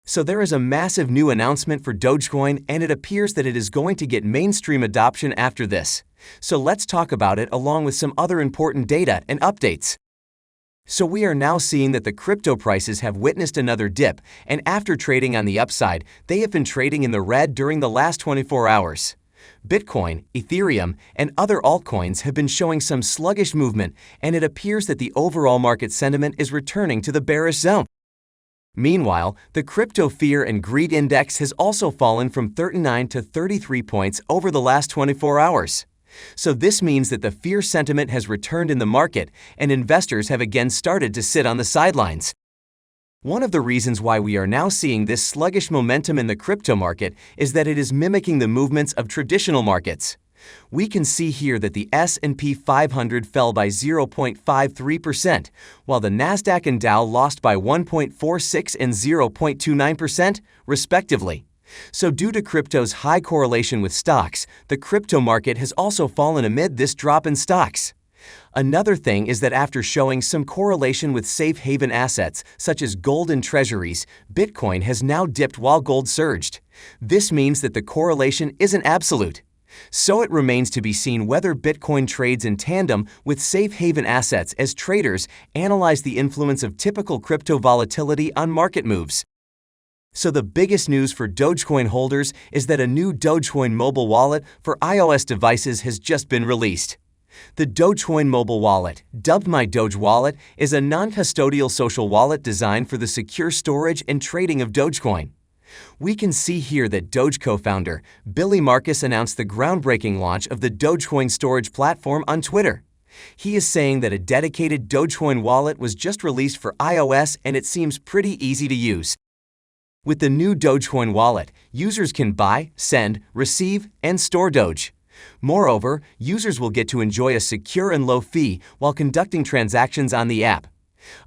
So there is a massive new announcement for Dogecoin, and it appears that it is going to get mainstream adoption after this. So let's talk about it along with some other important data and updates. So we are now seeing that the crypto prices have witnessed another dip, and after trading on the upside, they have been trading in the red during the last 24 hours. Bitcoin, Ethereum, and other altcoins have been showing some sluggish movement, and it appears that the overall market sentiment is returning to the bearish zone. Meanwhile, the crypto fear and greed index has also fallen from 39 to 33 points over the last 24 hours. So this means that the fear sentiment has returned in the market, and investors have again started to sit on the sidelines. One of the reasons why we are now seeing this sluggish momentum in the crypto market is that it is mimicking the movements of traditional markets. We can see here that the S&P 500 fell by 0.53%, while the Nasdaq and Dow lost by 1.46 and 0.29%, respectively. So due to crypto's high correlation with stocks, the crypto market has also fallen amid this drop in stocks. Another thing is that after showing some correlation with safe haven assets, such as gold and treasuries, Bitcoin has now dipped while gold surged. This means that the correlation isn't absolute. So it remains to be seen whether Bitcoin trades in tandem with safe haven assets as traders analyze the influence of typical crypto volatility on market moves. So the biggest news for Dogecoin holders is that a new Dogecoin mobile wallet for iOS devices has just been released. The Dogecoin mobile wallet, dubbed My Doge Wallet, is a non-custodial social wallet designed for the secure storage and trading of Dogecoin. We can see here that Doge co-founder Billy Markus announced the groundbreaking launch of the Dogecoin storage platform on Twitter. He is saying that a dedicated Dogecoin wallet was just released for iOS, and it seems pretty easy to use. With the new Dogecoin wallet, users can buy, send, receive, and store Doge. Moreover, users will get to enjoy a secure and low fee while conducting transactions on the app.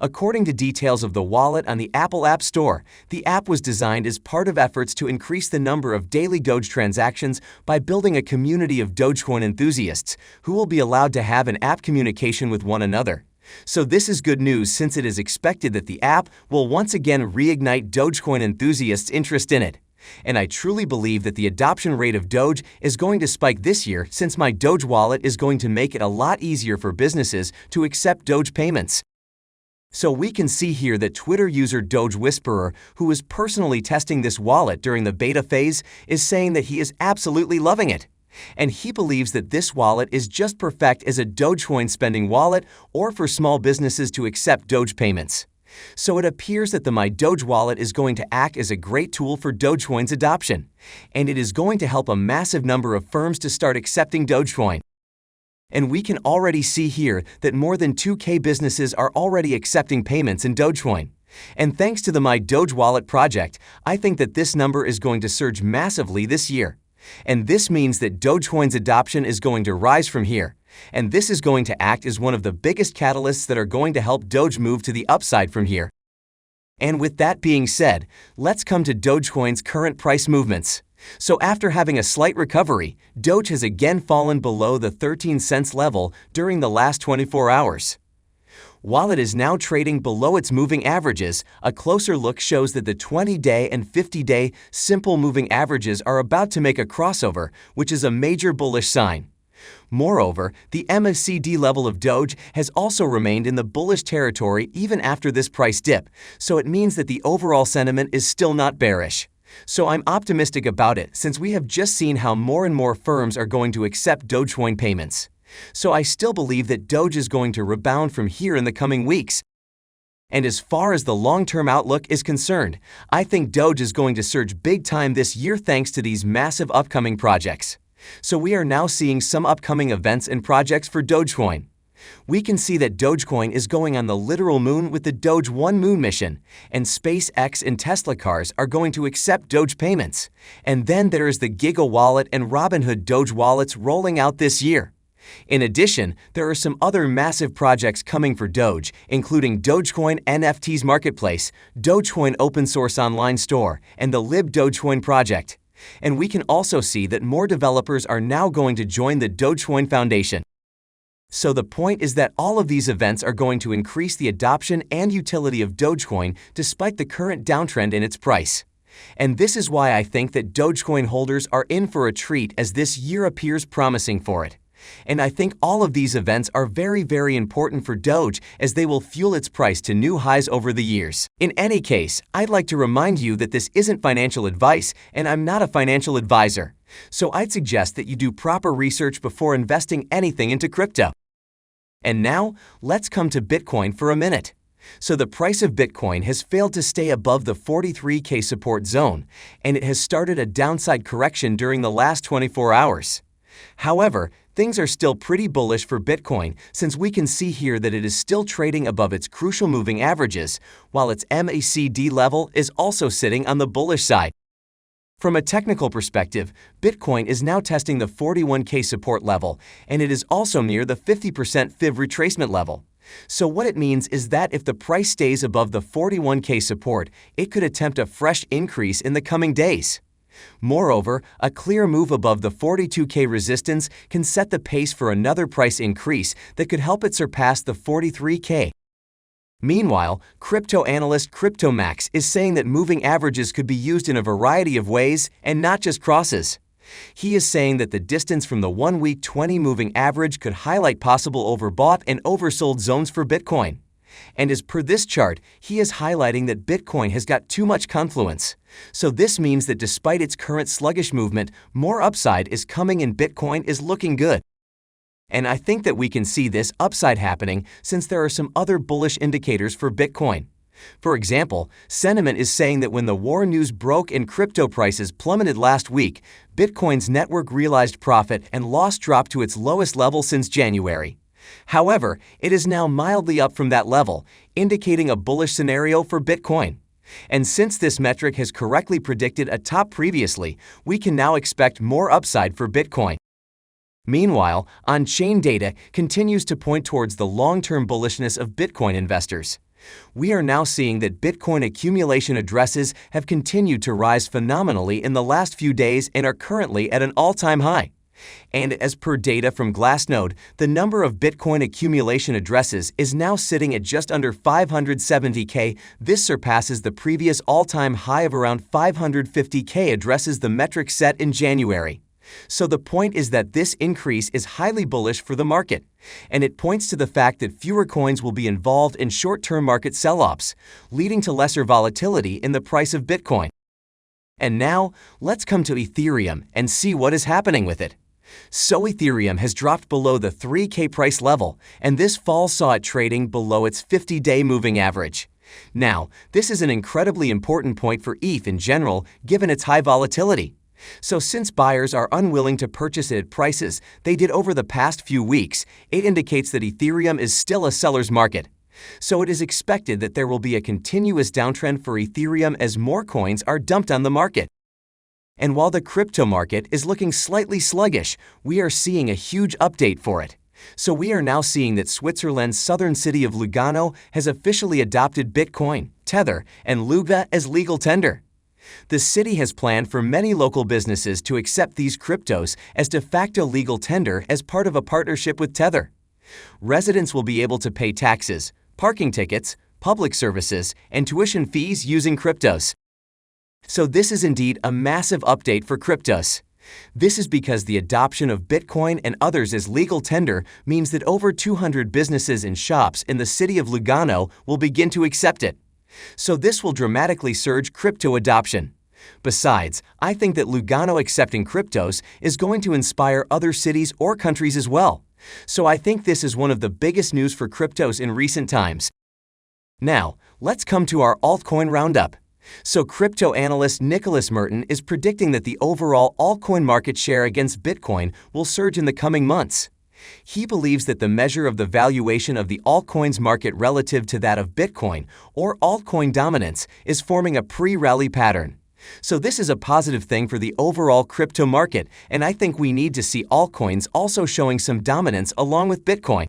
According to details of the wallet on the Apple App Store, the app was designed as part of efforts to increase the number of daily Doge transactions by building a community of Dogecoin enthusiasts who will be allowed to have an app communication with one another. So this is good news, since it is expected that the app will once again reignite Dogecoin enthusiasts' interest in it. And I truly believe that the adoption rate of Doge is going to spike this year, since My Doge Wallet is going to make it a lot easier for businesses to accept Doge payments. So we can see here that Twitter user Doge Whisperer, who is personally testing this wallet during the beta phase, is saying that he is absolutely loving it. And he believes that this wallet is just perfect as a Dogecoin spending wallet or for small businesses to accept Doge payments. So it appears that the My Doge wallet is going to act as a great tool for Dogecoin's adoption, and it is going to help a massive number of firms to start accepting Dogecoin. And we can already see here that more than 2K businesses are already accepting payments in Dogecoin. And thanks to the My Doge Wallet project, I think that this number is going to surge massively this year. And this means that Dogecoin's adoption is going to rise from here. And this is going to act as one of the biggest catalysts that are going to help Doge move to the upside from here. And with that being said, let's come to Dogecoin's current price movements. So after having a slight recovery, Doge has again fallen below the 13 cents level during the last 24 hours. While it is now trading below its moving averages, a closer look shows that the 20-day and 50-day simple moving averages are about to make a crossover, which is a major bullish sign. Moreover, the MACD level of Doge has also remained in the bullish territory even after this price dip, so it means that the overall sentiment is still not bearish. So I'm optimistic about it, since we have just seen how more and more firms are going to accept Dogecoin payments. So I still believe that Doge is going to rebound from here in the coming weeks. And as far as the long-term outlook is concerned, I think Doge is going to surge big time this year thanks to these massive upcoming projects. So we are now seeing some upcoming events and projects for Dogecoin. We can see that Dogecoin is going on the literal moon with the Doge 1 moon mission, and SpaceX and Tesla cars are going to accept Doge payments. And then there is the Giga Wallet and Robinhood Doge wallets rolling out this year. In addition, there are some other massive projects coming for Doge, including Dogecoin NFTs Marketplace, Dogecoin Open Source Online Store, and the Lib Dogecoin project. And we can also see that more developers are now going to join the Dogecoin Foundation. So the point is that all of these events are going to increase the adoption and utility of Dogecoin despite the current downtrend in its price. And this is why I think that Dogecoin holders are in for a treat as this year appears promising for it. And I think all of these events are very, very important for Doge as they will fuel its price to new highs over the years. In any case, I'd like to remind you that this isn't financial advice and I'm not a financial advisor. So I'd suggest that you do proper research before investing anything into crypto. And now, let's come to Bitcoin for a minute. So the price of Bitcoin has failed to stay above the 43K support zone, and it has started a downside correction during the last 24 hours. However, things are still pretty bullish for Bitcoin since we can see here that it is still trading above its crucial moving averages, while its MACD level is also sitting on the bullish side. From a technical perspective, Bitcoin is now testing the 41K support level, and it is also near the 50% fib retracement level. So what it means is that if the price stays above the 41K support, it could attempt a fresh increase in the coming days. Moreover, a clear move above the 42K resistance can set the pace for another price increase that could help it surpass the 43K. Meanwhile, crypto analyst CryptoMax is saying that moving averages could be used in a variety of ways and not just crosses. He is saying that the distance from the 1-week 20 moving average could highlight possible overbought and oversold zones for Bitcoin. And as per this chart, he is highlighting that Bitcoin has got too much confluence. So this means that despite its current sluggish movement, more upside is coming and Bitcoin is looking good. And I think that we can see this upside happening since there are some other bullish indicators for Bitcoin. For example, sentiment is saying that when the war news broke and crypto prices plummeted last week, Bitcoin's network realized profit and loss dropped to its lowest level since January. However, it is now mildly up from that level, indicating a bullish scenario for Bitcoin. And since this metric has correctly predicted a top previously, we can now expect more upside for Bitcoin. Meanwhile, on-chain data continues to point towards the long-term bullishness of Bitcoin investors. We are now seeing that Bitcoin accumulation addresses have continued to rise phenomenally in the last few days and are currently at an all-time high. And as per data from Glassnode, the number of Bitcoin accumulation addresses is now sitting at just under 570K. This surpasses the previous all-time high of around 550K addresses the metric set in January. So the point is that this increase is highly bullish for the market, and it points to the fact that fewer coins will be involved in short-term market sell-offs, leading to lesser volatility in the price of Bitcoin. And now, let's come to Ethereum and see what is happening with it. So Ethereum has dropped below the 3K price level, and this fall saw it trading below its 50-day moving average. Now, this is an incredibly important point for ETH in general, given its high volatility. So since buyers are unwilling to purchase it at prices they did over the past few weeks, it indicates that Ethereum is still a seller's market. So it is expected that there will be a continuous downtrend for Ethereum as more coins are dumped on the market. And while the crypto market is looking slightly sluggish, we are seeing a huge update for it. So we are now seeing that Switzerland's southern city of Lugano has officially adopted Bitcoin, Tether, and Luga as legal tender. The city has planned for many local businesses to accept these cryptos as de facto legal tender as part of a partnership with Tether. Residents will be able to pay taxes, parking tickets, public services, and tuition fees using cryptos. So this is indeed a massive update for cryptos. This is because the adoption of Bitcoin and others as legal tender means that over 200 businesses and shops in the city of Lugano will begin to accept it. So this will dramatically surge crypto adoption. Besides, I think that Lugano accepting cryptos is going to inspire other cities or countries as well. So I think this is one of the biggest news for cryptos in recent times. Now, let's come to our Altcoin Roundup. So crypto analyst Nicholas Merton is predicting that the overall altcoin market share against Bitcoin will surge in the coming months. He believes that the measure of the valuation of the altcoins market relative to that of Bitcoin, or altcoin dominance, is forming a pre-rally pattern. So this is a positive thing for the overall crypto market, and I think we need to see altcoins also showing some dominance along with Bitcoin.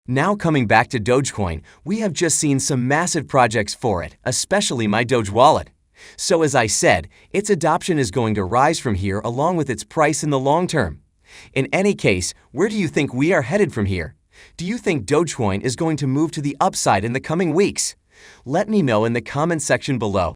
Now coming back to Dogecoin, we have just seen some massive projects for it, especially my Doge wallet. So as I said, its adoption is going to rise from here along with its price in the long term. In any case, where do you think we are headed from here? Do you think Dogecoin is going to move to the upside in the coming weeks? Let me know in the comment section below.